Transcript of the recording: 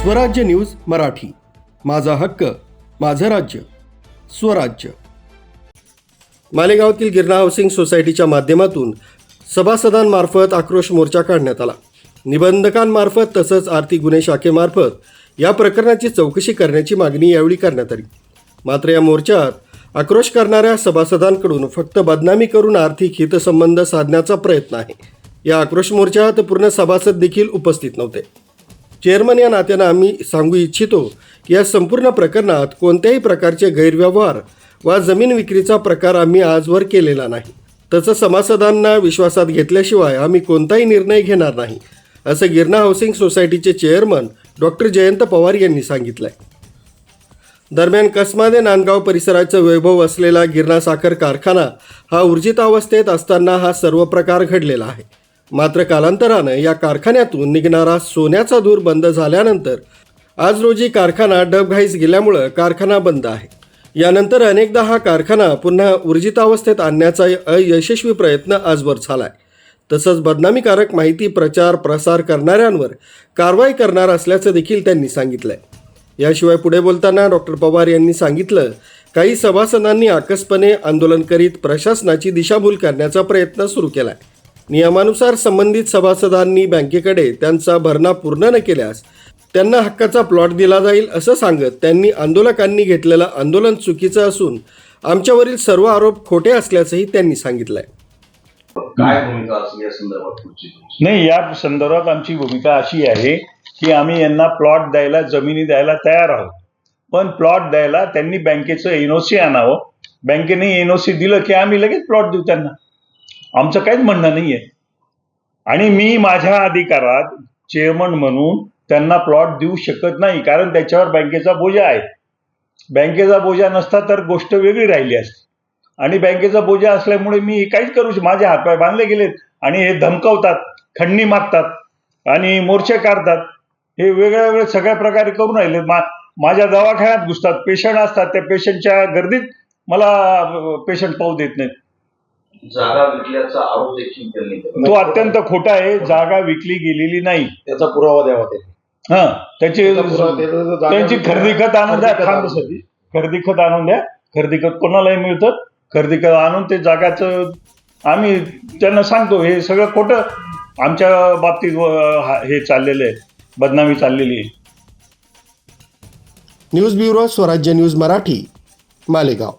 स्वराज्य न्यूज मराठी, माझा हक्क माझं राज्य स्वराज्य। मालेगावातील गिरणा हाऊसिंग सोसायटीच्या माध्यमातून सभासदांमार्फत आक्रोश मोर्चा काढण्यात आला। निबंधकांमार्फत तसंच आर्थिक गुन्हे शाखेमार्फत या प्रकरणाची चौकशी करण्याची मागणी यावेळी करण्यात आली। मात्र या मोर्चात आक्रोश करणाऱ्या सभासदांकडून फक्त बदनामी करून आर्थिक हितसंबंध साधण्याचा प्रयत्न आहे। या आक्रोश मोर्चात पूर्ण सभासद देखील उपस्थित नव्हते। चेअरमन या नात्यानं आम्ही सांगू इच्छितो की या संपूर्ण प्रकरणात कोणत्याही प्रकारचे गैरव्यवहार वा जमीन विक्रीचा प्रकार आम्ही आजवर केलेला नाही। तसंच सभासदांना विश्वासात घेतल्याशिवाय आम्ही कोणताही निर्णय घेणार नाही, असं गिरणा हाऊसिंग सोसायटीचे चेअरमन डॉक्टर जयंत पवार यांनी सांगितलं आहे। दरम्यान कसमादे नांदगाव परिसराचं वैभव असलेला गिरणा साखर कारखाना हा ऊर्जितावस्थेत असताना हा सर्व प्रकार घडलेला आहे। मात्र कालांतरानं या कारखान्यातून निघणारा सोन्याचा धूर बंद झाल्यानंतर आज रोजी कारखाना डबघाईस गेल्यामुळं कारखाना बंद आहे। यानंतर अनेकदा हा कारखाना पुन्हा ऊर्जितावस्थेत आणण्याचा अयशस्वी प्रयत्न आजवर झाला आहे। तसंच बदनामीकारक माहिती प्रचार प्रसार करणाऱ्यांवर कारवाई करणार असल्याचं देखील त्यांनी सांगितलं आहे। याशिवाय पुढे बोलताना डॉक्टर पवार यांनी सांगितलं, काही सभासदांनी आकस्पणे आंदोलन करीत प्रशासनाची दिशाभूल करण्याचा प्रयत्न सुरू केला आहे। नियमानुसार संबंधित सभासदांनी बँकेकडे त्यांचा भरणा पूर्ण न केल्यास त्यांना हक्काचा प्लॉट दिला जाईल असं सांगत त्यांनी आंदोलकांनी घेतलेलं आंदोलन चुकीचं असून आमच्यावरील सर्व आरोप खोटे असल्याचंही त्यांनी सांगितलंय। काय भूमिका असेल या संदर्भात? नाही, या संदर्भात आमची भूमिका अशी आहे की आम्ही यांना प्लॉट द्यायला, जमिनी द्यायला तयार आहोत, पण प्लॉट द्यायला त्यांनी बँकेचं एनओसी आणावं। बँकेने एनओसी दिलं की आम्ही लगेच प्लॉट देऊ त्यांना, आमचं काहीच म्हणणं नाही आहे। आणि मी माझ्या अधिकारात चेअरमन म्हणून त्यांना प्लॉट देऊ शकत नाही, कारण त्याच्यावर बँकेचा बोजा आहे। बँकेचा बोजा नसता तर गोष्ट वेगळी राहिली असती, आणि बँकेचा बोजा असल्यामुळे मी काहीच करू शकतो। माझे हातपाय बांधले गेलेत आणि हे धमकावतात, खंडणी मागतात आणि मोर्चे काढतात, हे वेगळ्या वेगळ्या सगळ्या प्रकारे करून राहिले। माझ्या दवाखान्यात घुसतात, पेशंट असतात, त्या पेशंटच्या गर्दीत मला पेशंट पाहू देत नाहीत। जागा विकल्याचा आरोप देखील त्यांनी केला, तो अत्यंत खोटा आहे। जागा विकली गेलेली नाही, त्याचा पुरावा द्यावा त्यांनी। त्यांची खरेदी खत आणून द्या, खरेदी खत आणून द्या। खरेदी खत कोणालाही मिळतं, खरेदी खत आणून ते जागाचं आम्ही त्यांना सांगतो। हे सगळं खोटं आमच्या बाबतीत हे चाललेलं आहे, बदनामी चाललेली आहे। न्यूज ब्युरो, स्वराज्य न्यूज मराठी, मालेगाव।